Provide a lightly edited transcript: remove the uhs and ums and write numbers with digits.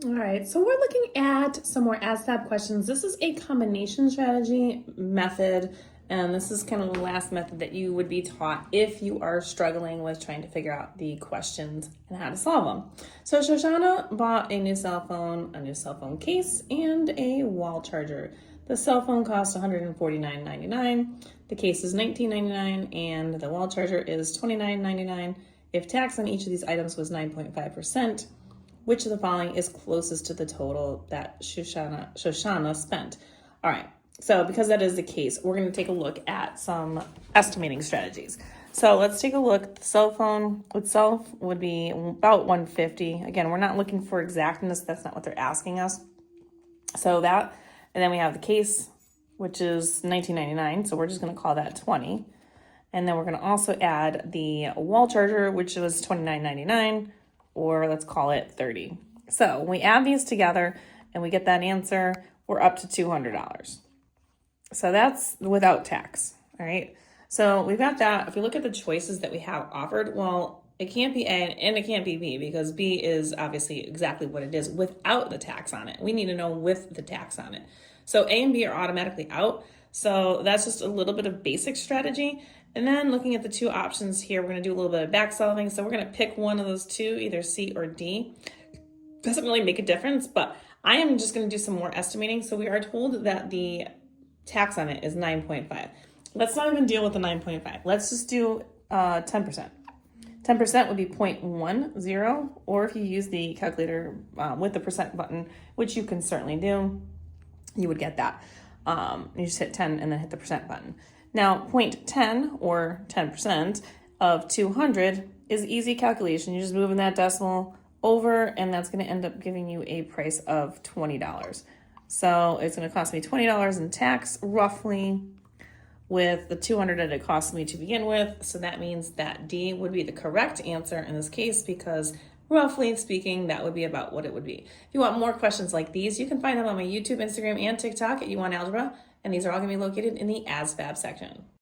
All right, so we're looking at some more ASVAB questions. This is a combination strategy method, and this is kind of the last method that you would be taught if you are struggling with trying to figure out the questions and how to solve them. So Shoshana bought a new cell phone case, and a wall charger. The cell phone costs $149.99, the case is $19.99, and the wall charger is $29.99. If tax on each of these items was 9.5%, which of the following is closest to the total that Shoshana spent? All right, so because that is the case, we're going to take a look at some estimating strategies. So let's take a look. The cell phone itself would be about $150. Again, we're not looking for exactness. That's not what they're asking us. So that, and then we have the case, which is $19.99. So we're just going to call that $20. And then we're going to also add the wall charger, which was $29.99. Or let's call it $30. So when we add these together and we get that answer, we're up to $200. So that's without tax, all right? So we've got that. If we look at the choices that we have offered, well, it can't be A and it can't be B, because B is obviously exactly what it is without the tax on it. We need to know with the tax on it. So A and B are automatically out. So that's just a little bit of basic strategy. And then looking at the two options here, we're going to do a little bit of back solving. So we're going to pick one of those two, either C or D. Doesn't really make a difference, but I am just going to do some more estimating. So we are told that the tax on it is 9.5. Let's not even deal with the 9.5. Let's just do 10%. 10% would be 0.10, or if you use the calculator with the percent button, which you can certainly do, you would get that. You just hit 10 and then hit the percent button. Now, 0.10 or 10% of 200 is easy calculation. You're just moving that decimal over, and that's going to end up giving you a price of $20. So it's going to cost me $20 in tax, roughly, with the 200 that it cost me to begin with. So that means that D would be the correct answer in this case, because roughly speaking, that would be about what it would be. If you want more questions like these, you can find them on my YouTube, Instagram, and TikTok at YouWantAlgebra. And these are all going to be located in the ASVAB section.